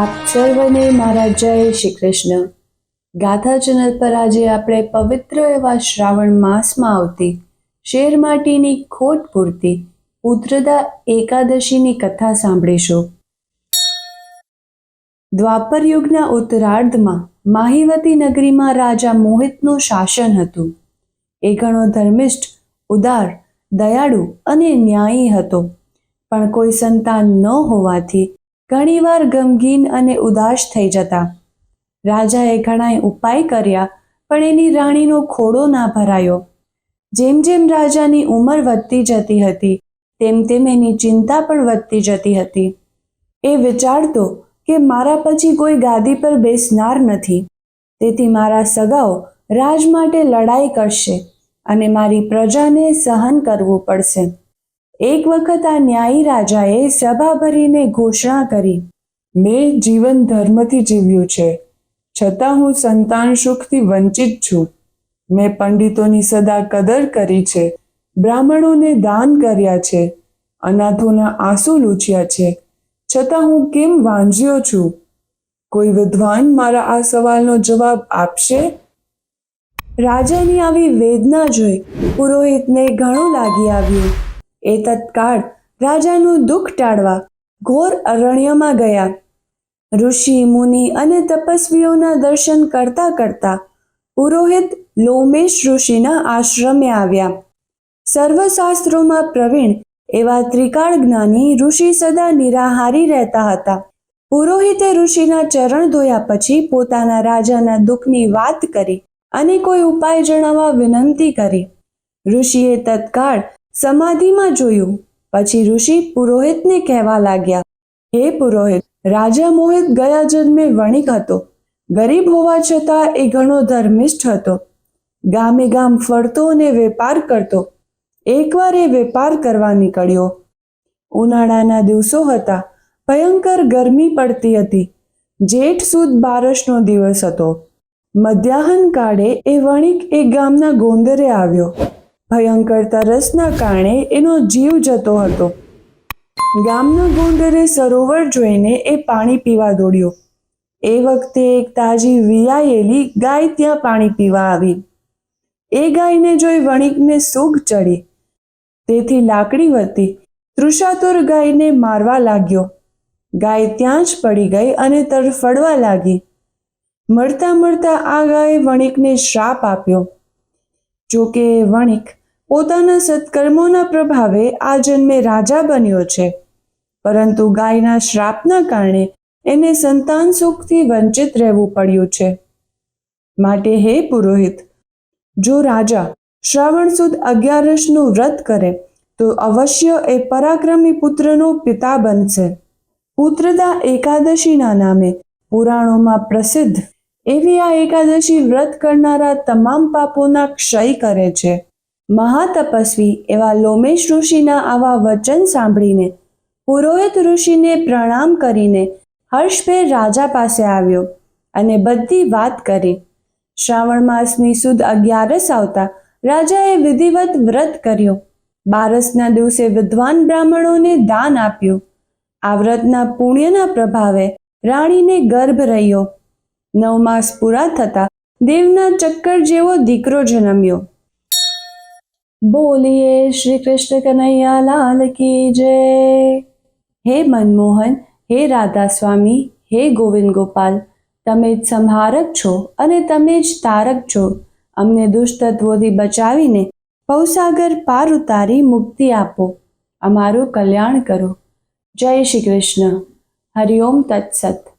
આપ સર્વને મારા જય શ્રી કૃષ્ણ. ગાથા ચેનલ પર આજે આપણે પવિત્ર એવા શ્રાવણ માસમાં આવતી શેરમાટીની ખોટ પૂરતી પુત્રદા એકાદશીની કથા સાંભળીશું. દ્વાપર યુગના ઉત્તરાર્ધમાં માહિવતી નગરીમાં રાજા મોહિતનું શાસન હતું. એ ઘણો ધર્મિષ્ઠ, ઉદાર, દયાળુ અને ન્યાયી હતો. પણ કોઈ સંતાન ન હોવાથી ઘણીવાર ગમગીન અને ઉદાસ થઈ જતા. રાજાએ ઘણાય ઉપાય કર્યા, પણ એની રાણીનો ખોડો ના ભરાયો. જેમ જેમ રાજાની ઉંમર વધતી જતી હતી તેમ તેમ એની ચિંતા પણ વધતી જતી હતી. એ વિચારતો કે મારા પછી કોઈ ગાદી પર બેસનાર નથી, તેથી મારા સગાઓ રાજ માટે લડાઈ કરશે અને મારી પ્રજાને સહન કરવું પડશે. એક વખત આ ન્યાયી રાજાએ સભા ભરીને ઘોષણા કરી, મેં જીવન ધર્મથી જીવ્યું છે, છતાં હું સંતાન સુખથી વંચિત છું. મેં પંડિતોની સદા કદર કરી છે, બ્રાહ્મણોને દાન કર્યા છે, અનાથોના આંસુ લૂછ્યા છે, છતાં હું કેમ વાંઝ્યો છું? કોઈ વિદ્વાન મારા આ સવાલનો જવાબ આપશે? રાજાની આવી વેદના જોઈ પુરોહિતને ઘણું લાગી આવ્યું. એ તત્કાળ રાજાનું દુઃખ ટાળવા ઘોર અરણ્યમાં ગયા. ઋષિ, મુનિ અને તપસ્વીઓના દર્શન કરતા કરતા પુરોહિત લોમેશ ઋષિના આશ્રમે આવ્યા. સર્વશાસ્ત્રોમાં પ્રવીણ એવા ત્રિકાળ જ્ઞાની ઋષિ સદા નિરાહારી રહેતા હતા. પુરોહિતે ઋષિના ચરણ ધોયા પછી પોતાના રાજાના દુઃખની વાત કરી અને કોઈ ઉપાય જણાવવા વિનંતી કરી. ઋષિએ તત્કાળ સમાધિમાં જોયું. પછી ઋષિ પુરોહિતને કહેવા લાગ્યા, હે પુરોહિત, રાજા મોહિત ગયા જન્મે વણિક હતો. ગરીબ હોવા છતાં એ ઘણો ધર્મિષ્ઠ હતો. ગામે ગામ ફરતો અને વેપાર કરતો. એકવાર એ વેપાર કરવા નીકળ્યો. ઉનાળાના દિવસો હતા. ભયંકર ગરમી પડતી હતી. જેઠ સુદ બારસનો દિવસ હતો. મધ્યાહન કાળે એ વણિક એક ગામના ગોંદરે આવ્યો. ભયંકર તરસના કારણે એનો જીવ જતો હતો. ગામના ગોંદરે સરોવર જોઈને એ પાણી પીવા દોડ્યો. એ વખતે એક તાજી વિયાયેલી ગાય ત્યાં પાણી પીવા આવી. એ ગાયને જોઈ વણિકને સૂગ ચડી. તેથી લાકડી વતી તૃષાતુર ગાયને મારવા લાગ્યો. ગાય ત્યાં જ પડી ગઈ અને તડફડવા લાગી. મળતા મળતા આ ગાયે વણિકને શ્રાપ આપ્યો. જોકે વણિક પોતાના સત્કર્મોના પ્રભાવે આ જન્મે રાજા બન્યો છે, પરંતુ ગાયના શ્રાપના કારણે એને સંતાન સુખથી વંચિત રહેવું પડ્યું છે. માટે હે પુરોહિત, જો રાજા શ્રાવણ સુદ 11નું વ્રત કરે તો અવશ્ય એ પરાક્રમી પુત્રનો પિતા બનશે. પુત્રદા એકાદશીના નામે પુરાણોમાં પ્રસિદ્ધ એવી આ એકાદશી વ્રત કરનારા તમામ પાપોના ક્ષય કરે છે. મહાતપસ્વી એવા લોમેશ ઋષિના આવા વચન સાંભળીને પુરોહિત ઋષિને પ્રણામ કરીને હર્ષભેર રાજા પાસે આવ્યો અને બધી વાત કરી. શ્રાવણ માસની સુદ 11 આવતા રાજાએ વિધિવત વ્રત કર્યું. બારસના દિવસે વિદ્વાન બ્રાહ્મણોને દાન આપ્યું. આ વ્રતના પુણ્યના પ્રભાવે રાણીને ગર્ભ રહ્યો. 9 માસ પૂરા થતા દેવના ચક્કર જેવો દીકરો જન્મ્યો. બોલીએ શ્રી કૃષ્ણ કનૈયા લાલ કી જય. હે મનમોહન, હે રાધા સ્વામી, હે ગોવિંદ ગોપાલ, તમે જ સંહારક છો અને તમે જ તારક છો. અમને દુષ્ટત્વોથી બચાવીને ભવસાગર પાર ઉતારી મુક્તિ આપો. અમારું કલ્યાણ કરો. જય શ્રી કૃષ્ણ. હરિઓમ તત્સત.